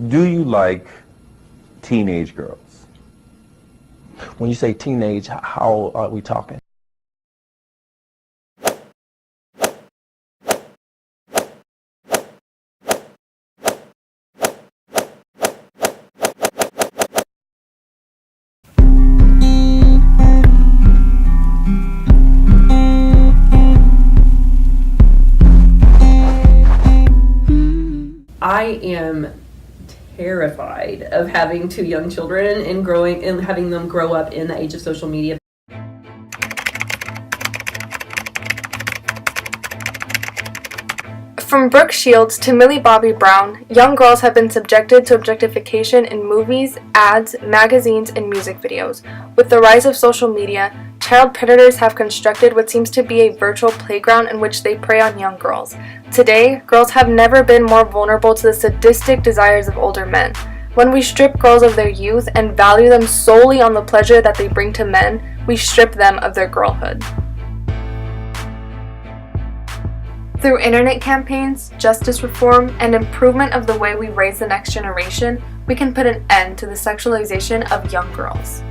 Do you like teenage girls? When you say teenage, how are we talking? I am terrified of having two young children and having them grow up in the age of social media. From Brooke Shields to Millie Bobby Brown, young girls have been subjected to objectification in movies, ads, magazines, and music videos. With the rise of social media, child predators have constructed what seems to be a virtual playground in which they prey on young girls. Today, girls have never been more vulnerable to the sadistic desires of older men. When we strip girls of their youth and value them solely on the pleasure that they bring to men, we strip them of their girlhood. Through internet campaigns, justice reform, and improvement of the way we raise the next generation, we can put an end to the sexualization of young girls.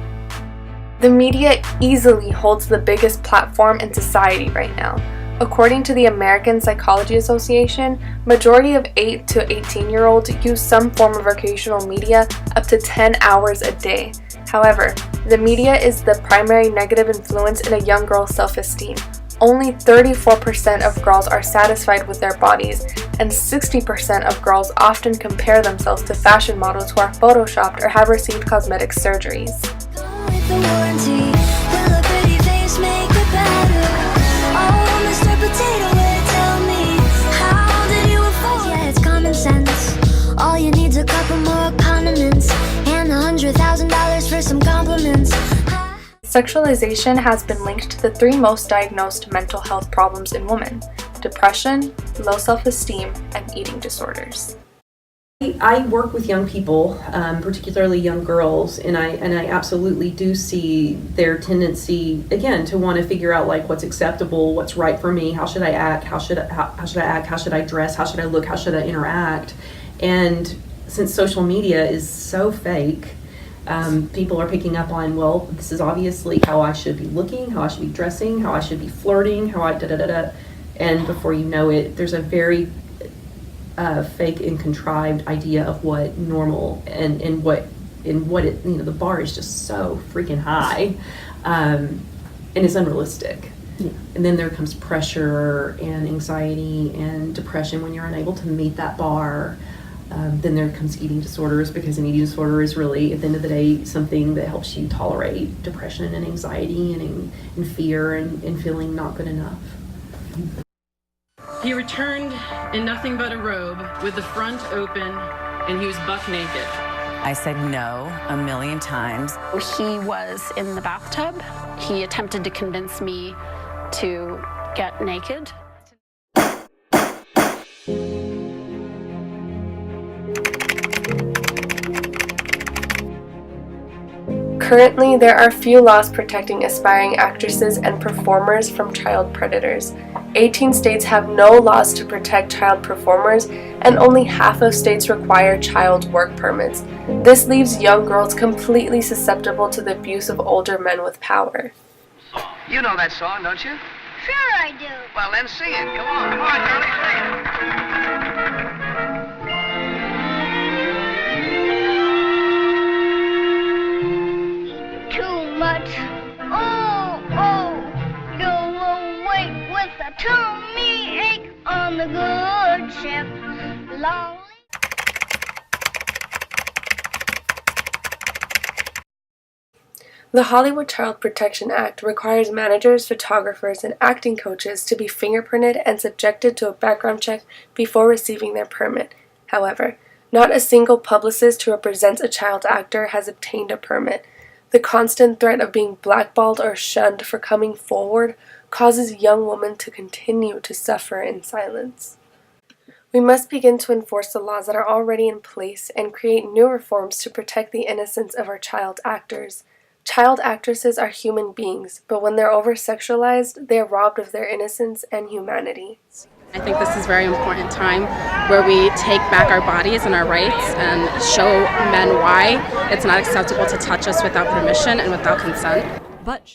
The media easily holds the biggest platform in society right now. According to the American Psychology Association, majority of 8 to 18-year-olds use some form of recreational media up to 10 hours a day. However, the media is the primary negative influence in a young girl's self-esteem. Only 34% of girls are satisfied with their bodies, and 60% of girls often compare themselves to fashion models who are photoshopped or have received cosmetic surgeries. All you need's a couple more condiments and $100,000 for some compliments. Sexualization has been linked to the 3 most diagnosed mental health problems in women: depression, low self-esteem, and eating disorders. I work with young people, particularly young girls, and I absolutely do see their tendency, again, to want to figure out like what's acceptable, what's right for me, how should I act, how should I dress, how should I look, how should I interact. And since social media is so fake, people are picking up on, well, this is obviously how I should be looking, how I should be dressing, how I should be flirting, how I da-da-da-da. And before you know it, there's a very fake and contrived idea of what normal and what it, the bar is just so freaking high, and it's unrealistic. Yeah. And then there comes pressure and anxiety and depression when you're unable to meet that bar. Then there comes eating disorders, because an eating disorder is really, at the end of the day, something that helps you tolerate depression and anxiety and fear and feeling not good enough. He returned in nothing but a robe with the front open, and he was buck naked. I said no 1,000,000 times. He was in the bathtub. He attempted to convince me to get naked. Currently, there are few laws protecting aspiring actresses and performers from child predators. 18 states have no laws to protect child performers, and only half of states require child work permits. This leaves young girls completely susceptible to the abuse of older men with power. You know that song, don't you? Sure I do. Well, then sing it. Come on, Charlie, sing it. Too much. Oh, you'll awake with a tummy ache on the good ship. Lonely. The Hollywood Child Protection Act requires managers, photographers, and acting coaches to be fingerprinted and subjected to a background check before receiving their permit. However, not a single publicist who represents a child actor has obtained a permit. The constant threat of being blackballed or shunned for coming forward causes young women to continue to suffer in silence. We must begin to enforce the laws that are already in place and create new reforms to protect the innocence of our child actors. Child actresses are human beings, but when they're over-sexualized, they are robbed of their innocence and humanity. I think this is a very important time where we take back our bodies and our rights and show men why it's not acceptable to touch us without permission and without consent. But